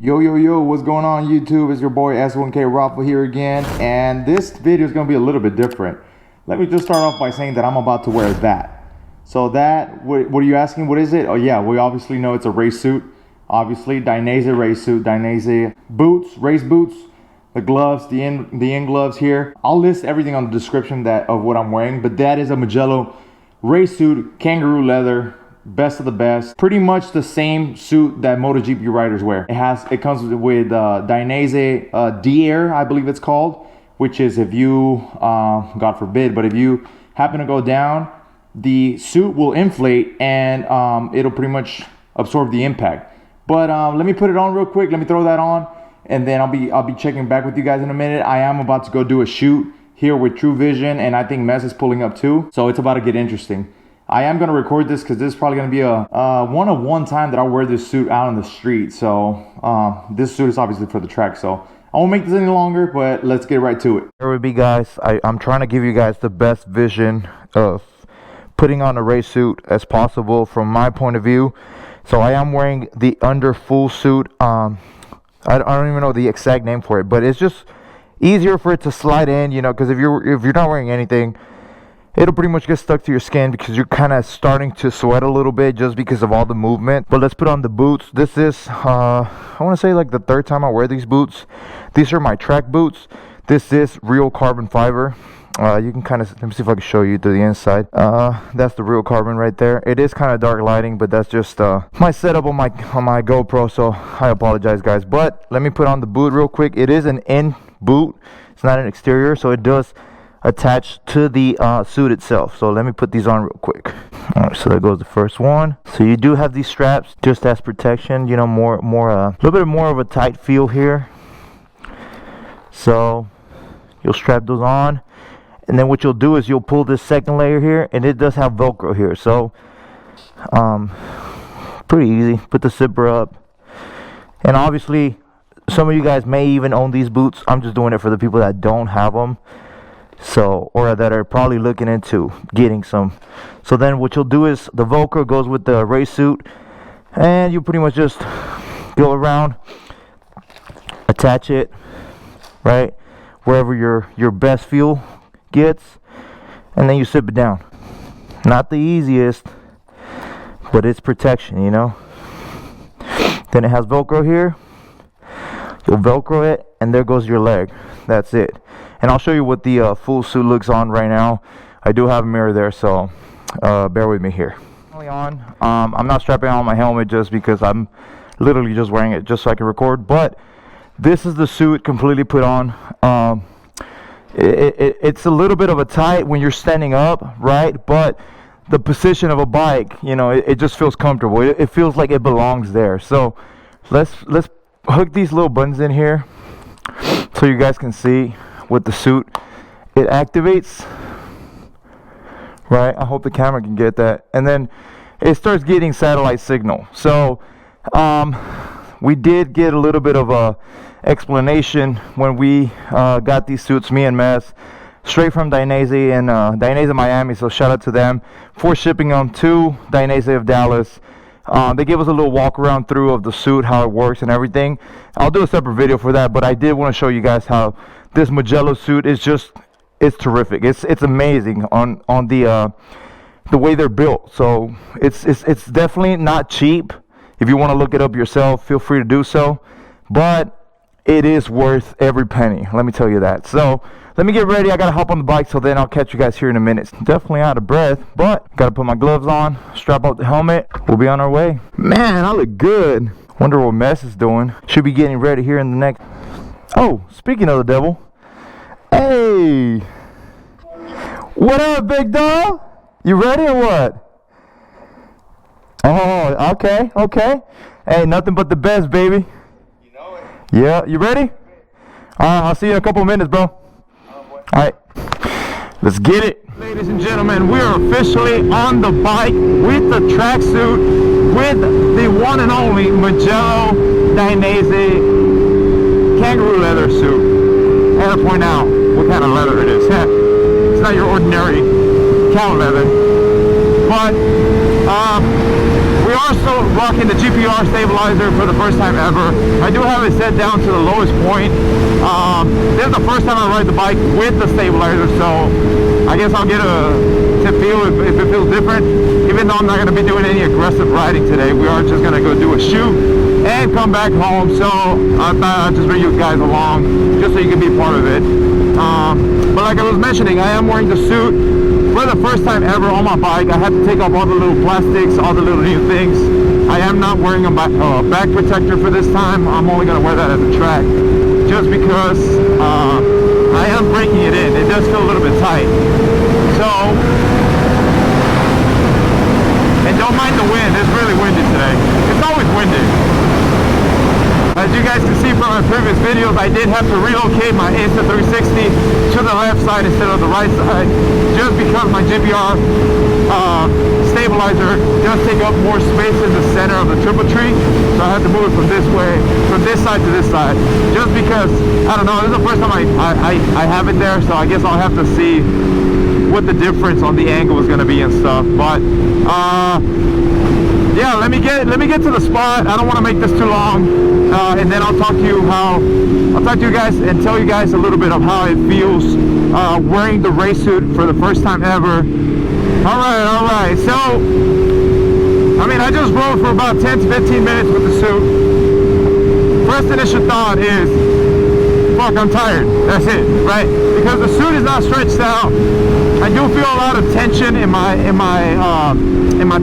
Yo, what's going on YouTube? It's your boy S1000RR Raffle here again, and this video is going to be a little bit different. Let me just start off by saying that I'm about to wear that. So that, what are you asking? What is it? Oh yeah, we obviously know it's a race suit. Obviously, Dainese race suit, Dainese boots, race boots, the gloves, the in gloves here. I'll list everything on the description of what I'm wearing, but that is a Mugello race suit, kangaroo leather. Best of the best, pretty much the same suit that MotoGP riders wear. It comes with Dainese D-Air, I believe it's called, which is if you God forbid, but if you happen to go down, the suit will inflate and it'll pretty much absorb the impact. But let me put it on real quick. Let me throw that on, and then I'll be checking back with you guys in a minute. I am about to go do a shoot here with True Vision, and I think Mess is pulling up too, so it's about to get interesting. I am going to record this because this is probably going to be a one time that I'll wear this suit out on the street. So this suit is obviously for the track. So I won't make this any longer, but let's get right to it. Here we be, guys. I'm trying to give you guys the best vision of putting on a race suit as possible from my point of view. So I am wearing the under full suit. I don't even know the exact name for it, but it's just easier for it to slide in, you know, because if you're not wearing anything, it'll pretty much get stuck to your skin because you're kind of starting to sweat a little bit just because of all the movement. But let's put on the boots. This is I want to say like the third time I wear these boots. These are my track boots. This is real carbon fiber. You can kind of, let me see if I can show you to the inside. That's the real carbon right there. It is kind of dark lighting, but that's just my setup on my GoPro, so I apologize, guys. But let me put on the boot real quick. It is an in boot, it's not an exterior, so it does attached to the suit itself. So let me put these on real quick. All right, so there goes the first one. So you do have these straps just as protection, you know, a little bit more of a tight feel here. So you'll strap those on, and then what you'll do is you'll pull this second layer here, and it does have Velcro here. So pretty easy. Put the zipper up, and obviously some of you guys may even own these boots. I'm just doing it for the people that don't have them, so, or that are probably looking into getting some. So then what you'll do is the Velcro goes with the race suit, and you pretty much just go around, attach it right wherever your best feel gets, and then you zip it down. Not the easiest, but it's protection, you know. Then it has Velcro here. You'll Velcro it, and there goes your leg. That's it. And I'll show you what the full suit looks on right now. I do have a mirror there, so bear with me here. I'm not strapping on my helmet just because I'm literally just wearing it just so I can record. But this is the suit completely put on. It's a little bit of a tight when you're standing up, right? But the position of a bike, you know, it just feels comfortable. It feels like it belongs there. So let's hook these little buttons in here so you guys can see. With the suit, it activates, right? I hope the camera can get that. And then it starts getting satellite signal. So we did get a little bit of a explanation when we got these suits, me and Mess, straight from Dainese and Dainese Miami. So shout out to them for shipping them to Dainese of Dallas. They gave us a little walk around through of the suit, how it works and everything. I'll do a separate video for that, but I did want to show you guys how this Mugello suit is it's terrific. It's amazing on the way they're built. So it's definitely not cheap. If you want to look it up yourself, feel free to do so. But it is worth every penny. Let me tell you that. So let me get ready. I gotta hop on the bike, so then I'll catch you guys here in a minute. Definitely out of breath, but gotta put my gloves on, strap out the helmet. We'll be on our way. Man, I look good. Wonder what Mess is doing. Should be getting ready here in the next. Oh, speaking of the devil. Hey, what up, big dog? You ready or what? Oh, okay. Hey, nothing but the best, baby. You know it. Yeah, you ready? I'll see you in a couple of minutes, bro. Alright, let's get it. Ladies and gentlemen, we are officially on the bike with the tracksuit with the one and only Mugello Dainese kangaroo leather suit. I gotta point out what kind of leather it is. It's not your ordinary cow leather, but we are still rocking the GPR stabilizer for the first time ever. I do have it set down to the lowest point. This is the first time I ride the bike with the stabilizer, so I guess I'll get to feel if it feels different. Even though I'm not going to be doing any aggressive riding today, we are just going to go do a shoot and come back home. So I thought I'd just bring you guys along just so you can be part of it. But like I was mentioning, I am wearing the suit for the first time ever on my bike. I had to take off all the little plastics, all the little new things. I am not wearing a back protector for this time. I'm only going to wear that at the track just because I am breaking it in. It does feel a little bit tight. So, and don't mind the wind. It's really windy today. It's always windy. As you guys can see from my previous videos, I did have to relocate my Insta360 to the left side instead of the right side, just because my GPR stabilizer does take up more space in the center of the triple tree. So I had to move it from this way, from this side to this side, just because, I don't know, this is the first time I have it there, so I guess I'll have to see what the difference on the angle is going to be and stuff. But yeah, let me get to the spot. I don't want to make this too long, and then I'll talk to you guys and tell you guys a little bit of how it feels wearing the race suit for the first time ever. All right. So, I mean, I just rode for about 10 to 15 minutes with the suit. First initial thought is, fuck, I'm tired. That's it, right? Because the suit is not stretched out. I do feel a lot of tension in my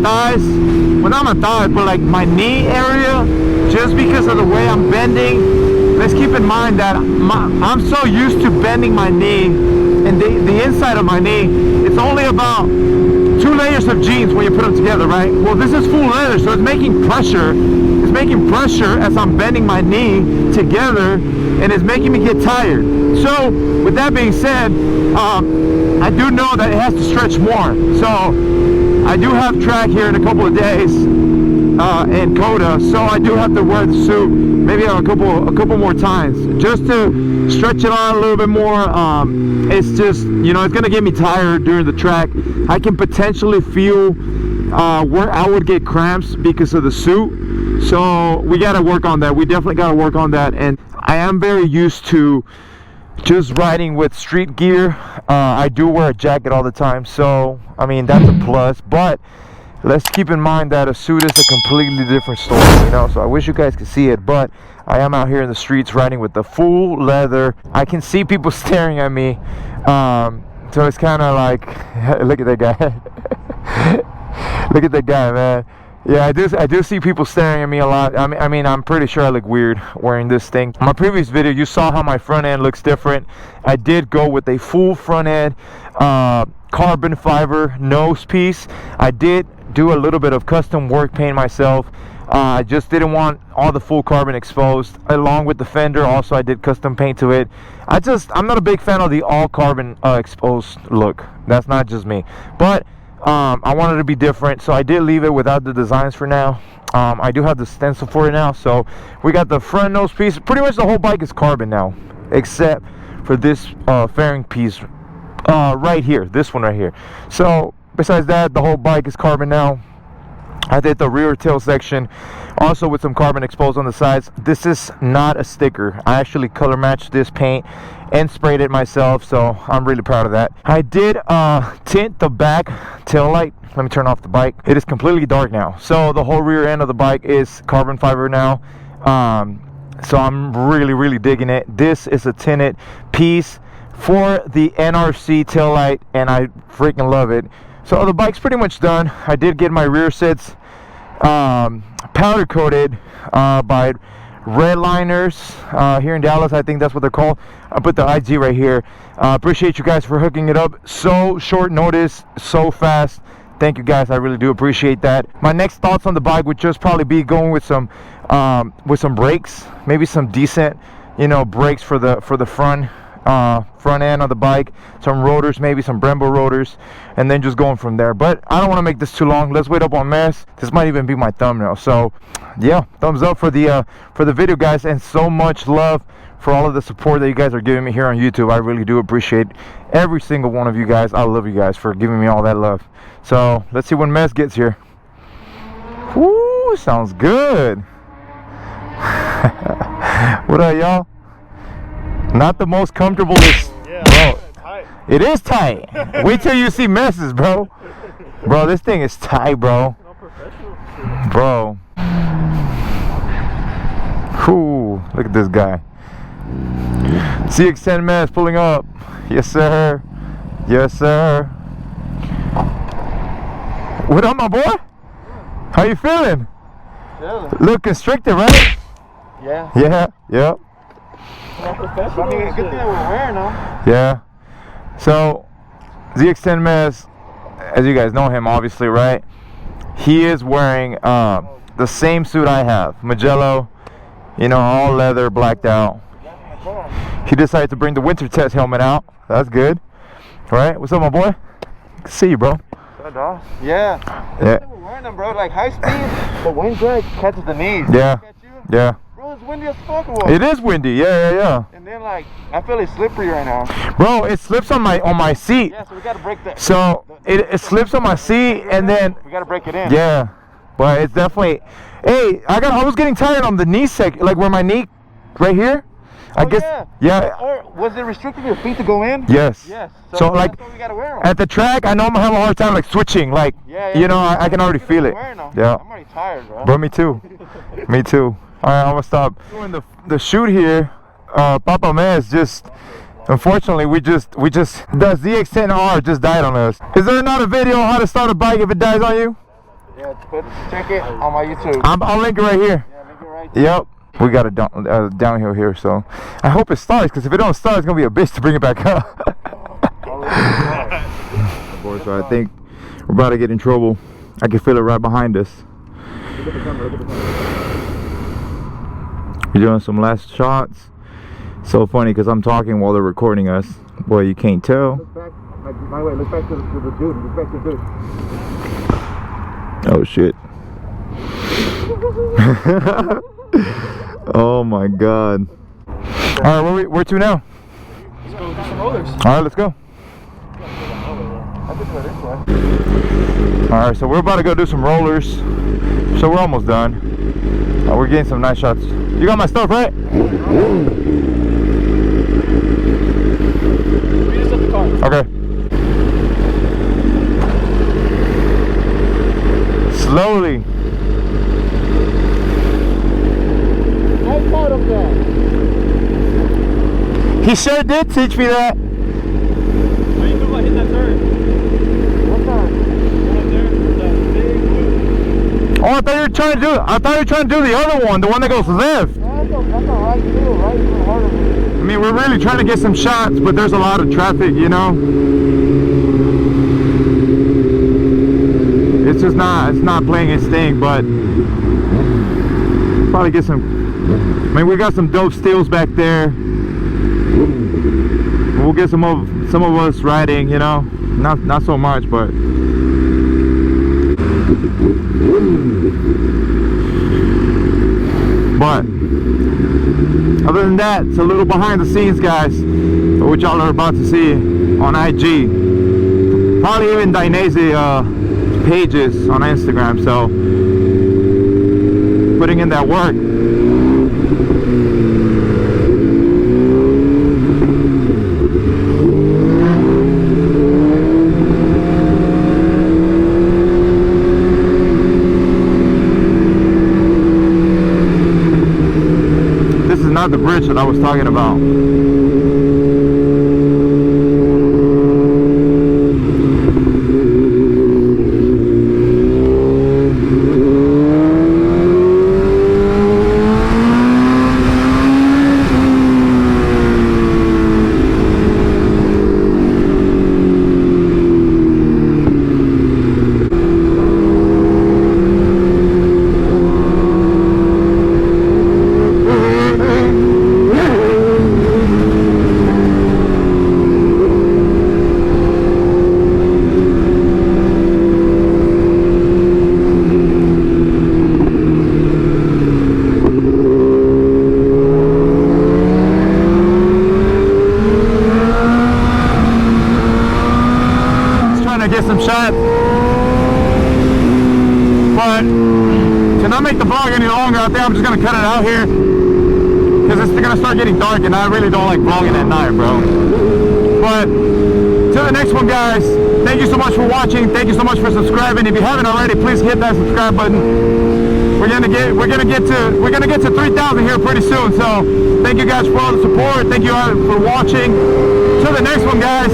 thighs. Well, not my thighs, but like my knee area, just because of the way I'm bending. Let's keep in mind that I'm so used to bending my knee, and the inside of my knee, it's only about 2 layers of jeans when you put them together, right? Well, this is full leather, so it's making pressure. It's making pressure as I'm bending my knee together, and it's making me get tired. So, with that being said, I do know that it has to stretch more. So, I do have track here in a couple of days in Coda, so I do have to wear the suit maybe a couple more times just to stretch it out a little bit more. It's just, you know, it's gonna get me tired during the track. I can potentially feel where I would get cramps because of the suit, so we got to work on that. We definitely got to work on that. And I am very used to just riding with street gear. I do wear a jacket all the time, so I mean that's a plus, but let's keep in mind that a suit is a completely different story, you know. So I wish you guys could see it, but I am out here in the streets riding with the full leather. I can see people staring at me, so it's kind of like, look at that guy. Look at that guy, man. Yeah, I do see people staring at me a lot. I mean, I'm pretty sure I look weird wearing this thing. My previous video, you saw how my front end looks different. I did go with a full front end carbon fiber nose piece. I did do a little bit of custom work paint myself. I just didn't want all the full carbon exposed. Along with the fender, also I did custom paint to it. I'm not a big fan of the all carbon exposed look. That's not just me, but I wanted to be different, so I did leave it without the designs for now. I do have the stencil for it now, so we got the front nose piece. Pretty much the whole bike is carbon now, except for this fairing piece right here, this one right here. So besides that, the whole bike is carbon now. I did the rear tail section also with some carbon exposed on the sides. This is not a sticker. I actually color matched this paint and sprayed it myself, so I'm really proud of that. I did tint the back tail light. Let me turn off the bike. It is completely dark now, so the whole rear end of the bike is carbon fiber now. So I'm really digging it. This is a tinted piece for the NRC tail light, and I freaking love it. So the bike's pretty much done. I did get my rear sets powder coated by Redliners here in Dallas. I think that's what they're called. I put the IG right here. Appreciate you guys for hooking it up so short notice, so fast. Thank you guys, I really do appreciate that. My next thoughts on the bike would just probably be going with some brakes, maybe some decent, you know, brakes for the front end of the bike, some rotors, maybe some Brembo rotors, and then just going from there. But I don't want to make this too long. Let's wait up on Mess. This might even be my thumbnail. So yeah, thumbs up for the video, guys, and so much love for all of the support that you guys are giving me here on YouTube. I really do appreciate every single one of you guys. I love you guys for giving me all that love. So let's see when Mess gets here. Woo! Ooh, sounds good. What up, y'all? Not the most comfortable, bro. It is tight. Wait till you see messes, bro. Bro, this thing is tight, bro. Bro. Ooh, look at this guy. CX-10 mess pulling up. Yes, sir. Yes, sir. What up, my boy? How you feeling? Look constricted, right? Yeah. Yeah. Yep. I mean, good thing that we're wearing them. Yeah. So, ZX-10 Mez, as you guys know him, obviously, right? He is wearing the same suit I have, Mugello, you know, all leather, blacked out. He decided to bring the winter test helmet out. That's good, right? What's up, my boy? Good to see you, bro. Yeah. Yeah. We're wearing them, bro. Like high speed, the wind drag catches the knees. Yeah. Catch you? Yeah. Bro, it's windy as fuck. It is windy. Yeah. And then like, I feel it's slippery right now. Bro, it slips on my seat. Yeah, so we gotta break that. So it slips on my seat, and then we gotta break it in. yeah, but it's definitely. Hey, I was getting tired on the knee like where my knee, right here. I guess. Yeah. Or was it restricting your feet to go in? Yes. Yes. So like that's why we gotta wear them. at the track, I know I'm gonna have a hard time like switching, like you know, I can already feel it. Yeah. I'm already tired, bro. Bro, me too. Me too. All right, I'm gonna stop. Doing the shoot here. Papa Mez just. Unfortunately, we just the ZX-10RR just died on us. Is there not a video on how to start a bike if it dies on you? Yeah, check it on my YouTube. I'll link it right here. Yeah, link it right there. Yep. We got a downhill here, so I hope it starts, because if it don't start, it's gonna be a bitch to bring it back up. So I think we're about to get in trouble. I can feel it right behind us. We're doing some last shots. So funny because I'm talking while they're recording us. Boy, you can't tell. Look back, my way. Look back to the dude. Look back to the dude. Oh shit. Oh my god. Alright, where to now? Let's go do some rollers. Alright, let's go. I think we're this way. Alright, so we're about to go do some rollers. So we're almost done. We're getting some nice shots. You got my stuff, right? Meet us at the car. Okay. Slowly. I taught him that. He sure did teach me that. How you feel about hitting that turn? What turn? Right there. That big Oh, I thought you were trying to do the other one, the one that goes left. That's alright too, right? It's harder. I mean, we're really trying to get some shots, but there's a lot of traffic, you know. It's just it's not playing its thing, but probably get some. I mean, we got some dope steels back there. We'll get some of us riding, you know. Not so much, but. But other than that, it's a little behind the scenes, guys, which y'all are about to see on IG, probably even Dainese pages on Instagram. So putting in that work. Not the bridge that I was talking about. not make the vlog any longer, I think I'm just gonna cut it out here, because it's gonna start getting dark, and I really don't like vlogging at night, bro. But till the next one, guys, thank you so much for watching. Thank you so much for subscribing. If you haven't already, please hit that subscribe button. We're gonna get to 3,000 here pretty soon. So thank you guys for all the support. Thank you for watching. Till the next one, guys.